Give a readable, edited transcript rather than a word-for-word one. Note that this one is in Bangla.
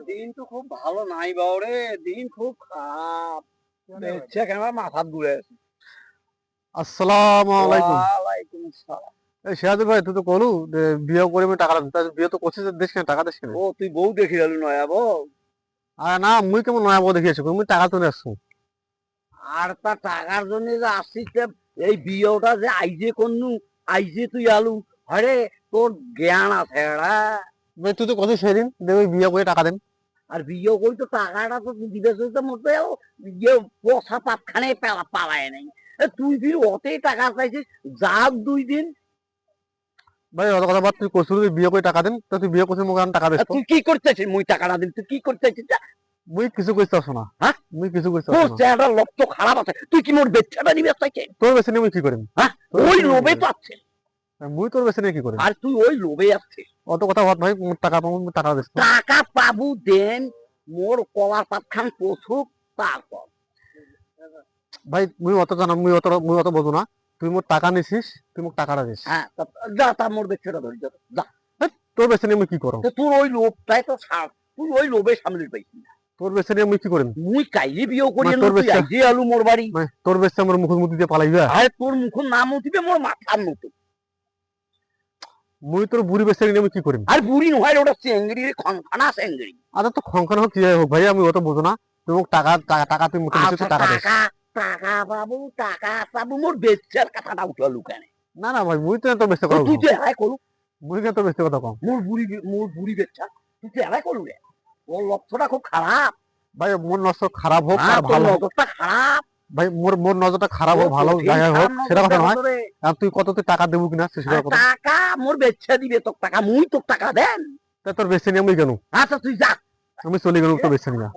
দিন তো খুব ভালো নাই বাউরে, দিন খুব খারাপ। দেখছে কেন মাথা ঘুরে আছে। আসসালামু আলাইকুম। ওয়ালাইকুম আসসালাম। এই সিরাজ ভাই, তুই তো কলু যে বিয়ে করে আমি টাকা দিতাম, বিয়ে তো করছিস, দেশ কেন টাকা দেশ কেন? ও তুই বউ দেখি গেল নয়া বউ। আর না, মুই কেমন নয়া বউ দেখিয়েছি, মুই টাকা তুলে আসছো। আর তা টাকার জন্য যে আসছিস, এই বিয়েটা যে আইজে করনু, আইজে তুই আলু, আরে তোর জ্ঞান আছে এরা। ভাই তুই তো করছিস সেদিন যে ওই বিয়ে করে টাকা দেন। আর বিয়ে করি তো টাকাটা তো দিবে চলতে মধ্যে ইয়ে পচা পাতখানে পালায় নাই। তুই ফির অতেই টাকা চাইছিস, যাক 2 দিন। ভাই অত কথা বাদ, তুই করছিস তুই বিয়ে করে টাকা দেন, তো তুই বিয়ে করছিস মুখ টাকা দিস। তুই কি করতেছিস? মুই টাকা না দিন তুই কি করতেছিস? মুই কিছু করতে আসো না। হ্যাঁ, মুই কিছু করতে তোর আসো না। চেহারা লোক তো খারাপ আছে। তুই কি মোর বেচ্ছাটা নিবে চাইছিস? তোর বেশি নিয়ে মুই কি করিম? হ্যাঁ, ওই লোভে তো আছে। মুই তোর বেশি নিয়ে কি করিম? আর তুই ওই লোভে আছিস। অত কথা বাদ ভাই, মোর টাকা পাবো, মুই টাকা দিস। টাকা পাবু দেন, মোর কলার পাত খান পশুক, তারপর ভাই মুই অত জানা, মুই অত বোঝো না। তুই মোর টাকা নিছিস, তুই মোক টাকাটা দিস। হ্যাঁ, যা তা মোর বেচ্ছাটা ধরি যা। তোর বেশি নিয়ে মুই কি করো? তোর ওই লোভটাই তো ছাড়, তুই ওই লোভে সামনে পাইছিস না। তোর বেশি নিয়ে মুই কি করিম? মুই কাইলে বিয়ে করি তোর তুই বেচ্চা আইজে আলু মোর বাড়ি। তোর বেশি আমার মুখ মুখ দিয়ে পালাইবা। আরে তোর মুখ নাম উঠিবে মোর মাথার মতো। মুই তোর বুড়ি বেশি নিয়ে আমি কি করিম? আর বুড়ি নয়, ওটা চেঙ্গড়ি, খনখানা চেঙ্গড়ি। আচ্ছা তো খংখান হোক কি হোক ভাই, আমি অত বোঝো না। তুই মোক টাকা টাকা তুই মুখে দিছিস, টাকা দিস। টাকা বাবু, টাকা পাবো, মোর বেচ্চার কথাটা উঠালু কেন? না না ভাই, মুই তো তোর বেশি কথা তুই তো এলাই করু, মুই কেন তোর বেশি কথা কম? মোর বুড়ি বেচ্চা, তুই তো এলাই করু রে। ওর লক্ষ্যটা খুব খারাপ। ভাই মোর নজর খারাপ হোক আর তোর ভালো হোক, নজরটা খারাপ। ভাই মোর নজরটা খারাপ হোক ভালো হোক, যাই হোক সেটা কথা নয়। আর তুই কত তুই টাকা দেবো কিনা সেটা কথা। টাকা মোর বেচ্চা দিবে তোর টাকা, মুই তোর টাকা দেন। তাই তোর বেশি নিয়ে আমি কেন? আচ্ছা তুই যা, আমি চলে গেলাম তোর বেশি নিয়ে।